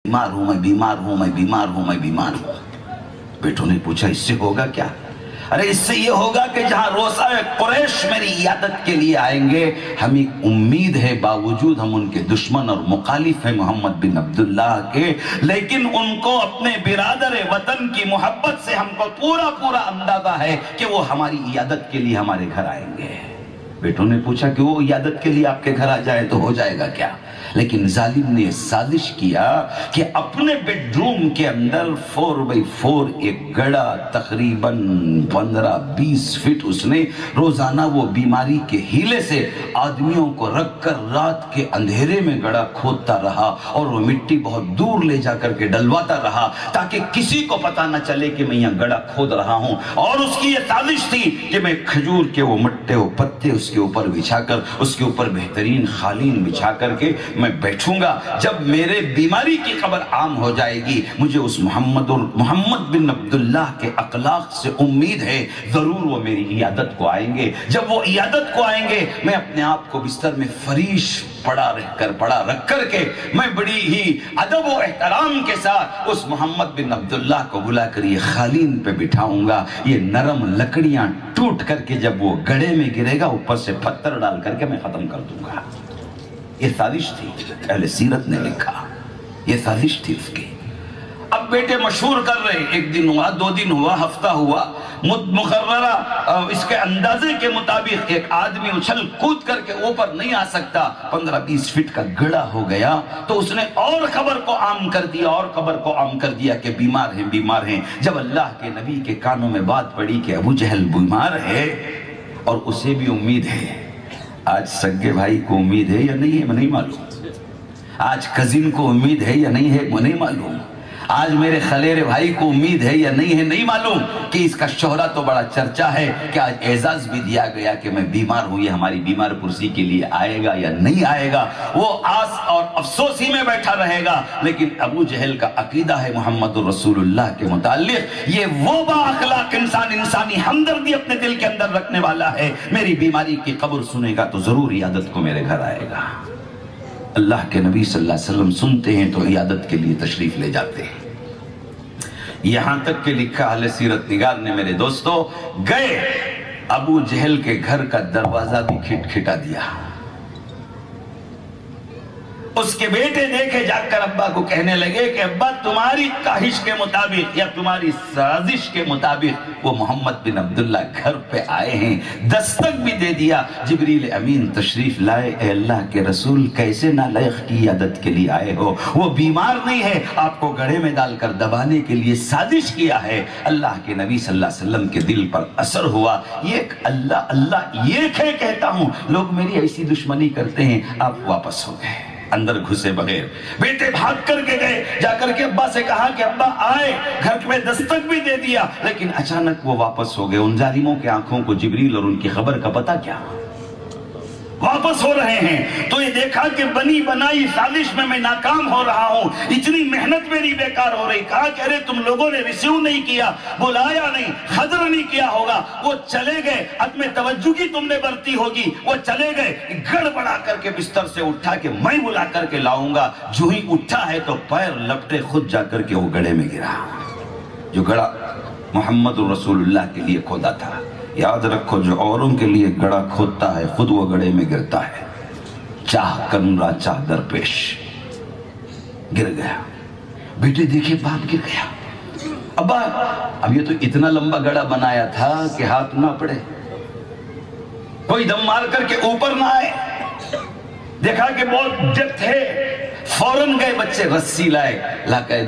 बीमार हूं, मैं बीमार हूं, मैं बीमार हूं, मैं बीमार हूं। बेटों ने पूछा इससे होगा क्या? अरे इससे ये होगा कि जहां रोज़ा कुरैश मेरी इयादत के लिए आएंगे, हमें उम्मीद है बावजूद हम उनके दुश्मन और मुखालिफ हैं मोहम्मद बिन अब्दुल्लाह के, लेकिन उनको अपने बिरादर वतन की मोहब्बत से हमको पूरा पूरा अंदाजा है कि वो हमारी इयादत के लिए हमारे घर आएंगे। बेटों ने पूछा कि वो इयादत के लिए आपके घर आ जाए तो हो जाएगा क्या? लेकिन जालिम ने साजिश किया कि अपने बेडरूम के अंदर 4x4 एक गड़ा तकरीबन 15-20 फीट उसने रोजाना वो बीमारी के हीले से आदमियों को रखकर रात के अंधेरे में गड़ा खोदता रहा और वो मिट्टी बहुत दूर ले जाकर के डलवाता रहा ताकि किसी को पता न चले कि मैं यहाँ गड़ा खोद रहा हूं। और उसकी ये साजिश थी कि मैं खजूर के वो मट्टे वो पत्ते उसके ऊपर बिछाकर, उसके ऊपर बेहतरीन खालीन बिछा करके मैं बैठूंगा। जब मेरे बीमारी की खबर आम हो जाएगी, मुझे उस मोहम्मद बिन अब्दुल्लाह के अखलाक से उम्मीद है जरूर वो मेरी इयादत को आएंगे। जब वो इयादत को आएंगे, मैं अपने आप को बिस्तर में फरीश पड़ा रख करके मैं बड़ी ही अदब और एहतराम के साथ उस मोहम्मद बिन अब्दुल्लाह को बुलाकर ये खालीन पे बिठाऊंगा। ये नरम लकड़ियां टूट करके जब वो गड़े में गिरेगा, ऊपर से पत्थर डाल करके मैं खत्म कर दूंगा। ये साजिश थी, अहले सीरत ने लिखा, ये साजिश थी उसकी। अब बेटे मशहूर कर रहे, एक दिन हुआ, 2 दिन हुआ, हफ्ता हुआ, मुकर्ररा इसके अंदाजे के मुताबिक एक आदमी उछल कूद करके ऊपर नहीं आ सकता, 15-20 फीट का गड़ा हो गया। तो उसने और खबर को आम कर दिया, और खबर को आम कर दिया कि बीमार हैं, बीमार हैं। जब अल्लाह के नबी के कानों में बात पड़ी कि अबू जहल बीमार है और उसे भी उम्मीद है, आज सगे भाई को उम्मीद है या नहीं है मैं नहीं मालूम, आज कजिन को उम्मीद है या नहीं है मैं नहीं मालूम, आज मेरे खलेरे भाई को उम्मीद है या नहीं है नहीं मालूम, कि इसका शोहरा तो बड़ा चर्चा है कि आज एजाज भी दिया गया कि मैं बीमार हूं, ये हमारी बीमार पुरसी के लिए आएगा या नहीं आएगा। वो आस और अफसोस ही में बैठा रहेगा। लेकिन अबू जहल का अकीदा है मोहम्मद रसूलुल्लाह के मुताल्लिक, ये वो बाअखलाक इंसान, इंसानी हमदर्दी अपने दिल के अंदर रखने वाला है, मेरी बीमारी की खबर सुनेगा तो जरूर इयादत को मेरे घर आएगा। अल्लाह के नबी सल्लल्लाहु अलैहि वसल्लम सुनते हैं तो इयादत के लिए तशरीफ ले जाते हैं। यहां तक के लिखा अहले सीरत निगार ने, मेरे दोस्तों, गए अबू जहल के घर का दरवाजा भी खिटखिटा दिया। उसके बेटे देखे, जाकर अब्बा को कहने लगे कि अब्बा तुम्हारी ख्वाहिश के मुताबिक या तुम्हारी साजिश के मुताबिक वो मोहम्मद बिन अब्दुल्लाह घर पे आए हैं, दस्तक भी दे दिया। जिब्रील अमीन तशरीफ लाए। ए अल्लाह के रसूल, कैसे नालायक की इयादत के लिए आए हो? वो बीमार नहीं है, आपको गड़े में डालकर दबाने के लिए साजिश किया है। अल्लाह के नबी सल्लल्लाहु अलैहि वसल्लम के दिल पर असर हुआ। ये अल्लाह अल्लाह ये कहता हूं, लोग मेरी ऐसी दुश्मनी करते हैं, आप वापस हो गए अंदर घुसे बगैर। बेटे भाग करके गए, जाकर के अब्बा से कहा कि अब्बा आए, घर में दस्तक भी दे दिया, लेकिन अचानक वो वापस हो गए। उन जालिमों की आंखों को जिब्रील और उनकी खबर का पता क्या, वापस हो रहे हैं। तो ये देखा कि बनी बनाई साजिश में मैं नाकाम हो रहा हूं, इतनी मेहनत मेरी बेकार हो रही। कहा कि अरे तुम लोगों ने रिसीव नहीं किया, बुलाया नहीं, खदर नहीं किया होगा। वो चले गए, अदम तवज्जो की तुमने बरती होगी, वो चले गए। गड़बड़ा करके बिस्तर से उठा कि मैं बुला करके लाऊंगा। जो ही उठा है तो पैर लपटे खुद जाकर के वो गड़े में गिरा, जो गड़ा मोहम्मद रसूलुल्लाह के लिए खोदा था। याद रखो, जो औरों के लिए गड़ा खोदता है खुद वो गड़े में गिरता है। चाह कमरा चाह दरपेश, गिर गया। बेटे देखे बाप गिर गया। अब्बा, अब ये तो इतना लंबा गड़ा बनाया था कि हाथ ना पड़े, कोई दम मार करके ऊपर ना आए। देखा कि बहुत डेप्थ है, फौरन गए बच्चे, रस्सी लाए, लाकर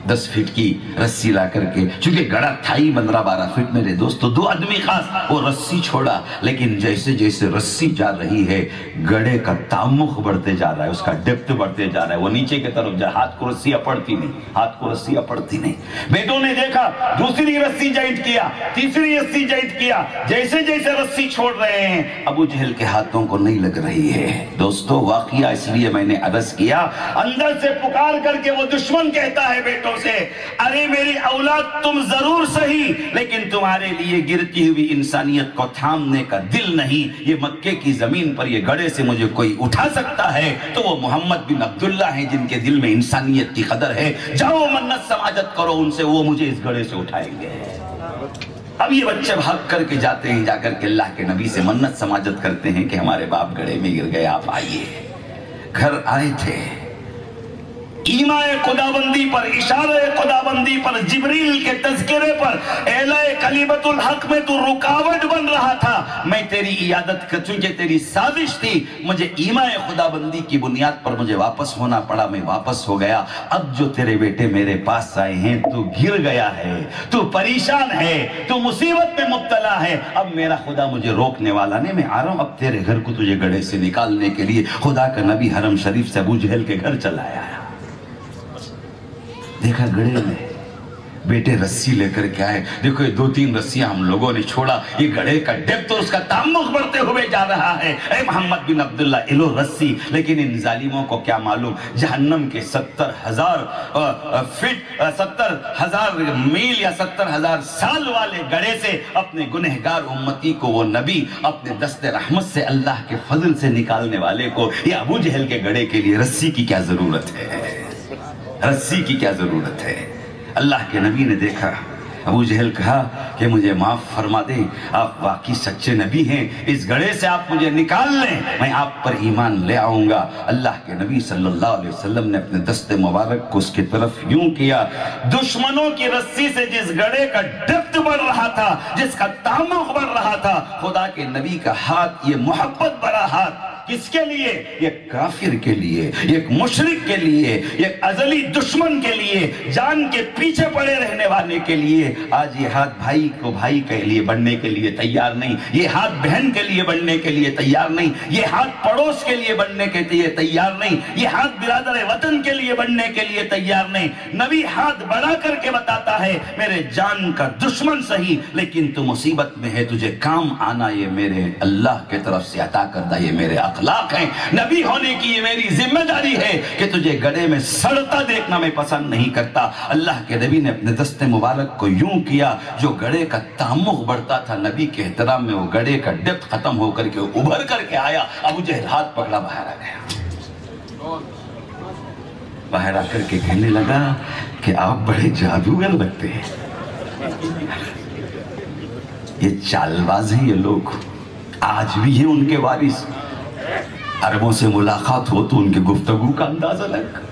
10 फीट की रस्सी ला करके, चूंकि गड़ा था ही 15-12 फीट मेरे दोस्तों, 2 आदमी खास, वो रस्सी छोड़ा। लेकिन जैसे जैसे रस्सी जा रही है, गड़े का तामुख बढ़ते जा रहा है, उसका डेप्थ बढ़ते जा रहा है, वो नीचे की तरफ जा, हाथ को रस्सी अपड़ती नहीं, हाथ को रस्सी अपड़ती नहीं। बेटों ने देखा, दूसरी रस्सी जॉइंट किया, तीसरी रस्सी जॉइंट किया। जैसे जैसे रस्सी छोड़ रहे हैं, अबू जहल के हाथों को नहीं लग रही है। दोस्तों, वाकया इसलिए मैंने अर्ज किया, अंदर से पुकार करके वो दुश्मन कहता है, बेटों उसे, अरे मेरी औलाद तुम जरूर सही, लेकिन तुम्हारे लिए गिरती हुई इंसानियत को थामने का दिल नहीं। ये मक्के की जमीन पर ये गड़े से मुझे कोई उठा सकता है तो वो मोहम्मद बिन अब्दुल्ला हैं, जिनके दिल में इंसानियत की कदर है। जाओ मन्नत समाजत करो उनसे, वो मुझे इस गड़े से उठाएंगे। अब ये बच्चे भाग करके जाते हैं, जाकर के अल्लाह के नबी से मन्नत समाजत करते हैं कि हमारे बाप गड़े में गिर गए, आप आइए। घर आए थे, ईमाए खुदाबंदी पर, इशारे खुदाबंदी पर, जिब्रील के तज़किरे पर, एलाए कलीमतुल हक में तू रुकावट बन रहा था। मैं तेरी इयादत कर, चूंकि तेरी साजिश थी, मुझे ईमाए खुदाबंदी की बुनियाद पर मुझे वापस होना पड़ा, मैं वापस हो गया। अब जो तेरे बेटे मेरे पास आए हैं, तू गिर गया है, तू परेशान है, तू मुसीबत में मुब्तला है। अब मेरा खुदा मुझे रोकने वाला नहीं, मैं आ रहा हूं अब तेरे घर को तुझे गड़े से निकालने के लिए। खुदा का नबी हरम शरीफ से अबू जहल के घर चला आया। देखा गड़े में बेटे रस्सी लेकर के आए। देखो ये 2-3 रस्सियां हम लोगों ने छोड़ा, ये गड़े का डेप्थ तो उसका तामुक बढ़ते हुए जा रहा है। ए मोहम्मद बिन अब्दुल्ला, इलो रस्सी। लेकिन इन जालिमों को क्या मालूम, जहन्नम के 70,000 फीट, 70,000 मील या 70,000 साल वाले गड़े से अपने गुनहगार उम्मती को वो नबी अपने दस्ते रहमत से, अल्लाह के फजल से निकालने वाले को, ये अबू जहल के गड़े के लिए रस्सी की क्या जरूरत है, रस्सी की क्या जरूरत है। अल्लाह के नबी ने देखा, अबू जहल कहा कि मुझे माफ फरमा दे, आप वाकई सच्चे नबी हैं, इस गड़े से आप मुझे निकाल लें, मैं आप पर ईमान ले आऊंगा। अल्लाह के नबी सल्लल्लाहु अलैहि वसल्लम ने अपने दस्ते मुबारक को उसकी तरफ यूं किया। दुश्मनों की रस्सी से जिस गड़े का डेप्थ बढ़ रहा था, जिसका तामुक बढ़ रहा था, खुदा के नबी का हाथ, ये मोहब्बत भरा हाथ, किसके लिए, एक काफिर के लिए, एक मुशरिक के लिए, एक अजली दुश्मन के लिए, जान के पीछे पड़े रहने वाले के लिए। आज ये हाथ भाई को भाई के लिए बढ़ने के लिए तैयार नहीं, ये हाथ बहन के लिए बढ़ने के लिए तैयार नहीं, ये हाथ पड़ोस के लिए बढ़ने के लिए तैयार नहीं, ये हाथ बिरादर वतन के लिए बढ़ने के लिए तैयार नहीं। नबी हाथ बढ़ा करके बताता है, मेरे जान का दुश्मन सही, लेकिन तू मुसीबत में है, तुझे काम आना ये मेरे अल्लाह के तरफ से अता करदा, ये मेरे अखलाक हैं। नबी होने की ये मेरी जिम्मेदारी है कि तुझे गड़े में सड़ता देखना मैं पसंद नहीं करता। अल्लाह के नबी ने अपने दस्ते मुबारक को यूं किया, जो गड़े का तामुक बढ़ता था, नबी के एहतराम में वो गड़े का डेप्थ खत्म होकर के उभर करके आया। अबू जहल हाथ पकड़ा बाहर आ गया। बाहर आकर के कहने लगा कि आप बड़े जादूगर लगते हैं, ये चालबाज हैं ये लोग, आज भी हैं उनके वारिस। अरबों से मुलाकात हो तो उनके गुफ्तगू का अंदाज अलग,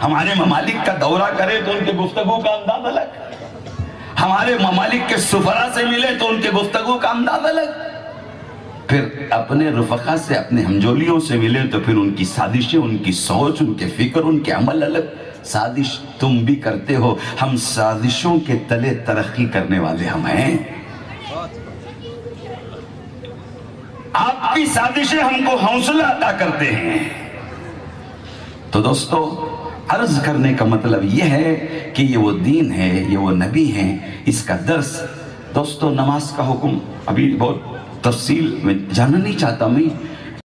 हमारे ममालिक का दौरा करे तो उनके गुफ्तगू का अंदाज अलग, हमारे ममालिक के सुफरा से मिले तो उनके गुफ्तगू का अंदाज अलग, फिर अपने रुफका से, अपने हमजोलियों से मिले तो फिर उनकी साजिशें, उनकी सोच, उनके फिक्र, उनके अमल अलग। साजिश तुम भी करते हो, हम साजिशों के तले तरक्की करने वाले हम हैं। आपकी साजिशें हमको हौसला अता करते हैं। तो दोस्तों, अर्ज करने का मतलब यह है कि ये वो दीन है, ये वो नबी है, इसका दर्स। दोस्तों, नमाज का हुक्म अभी बहुत तफसील में जानना नहीं चाहता मैं,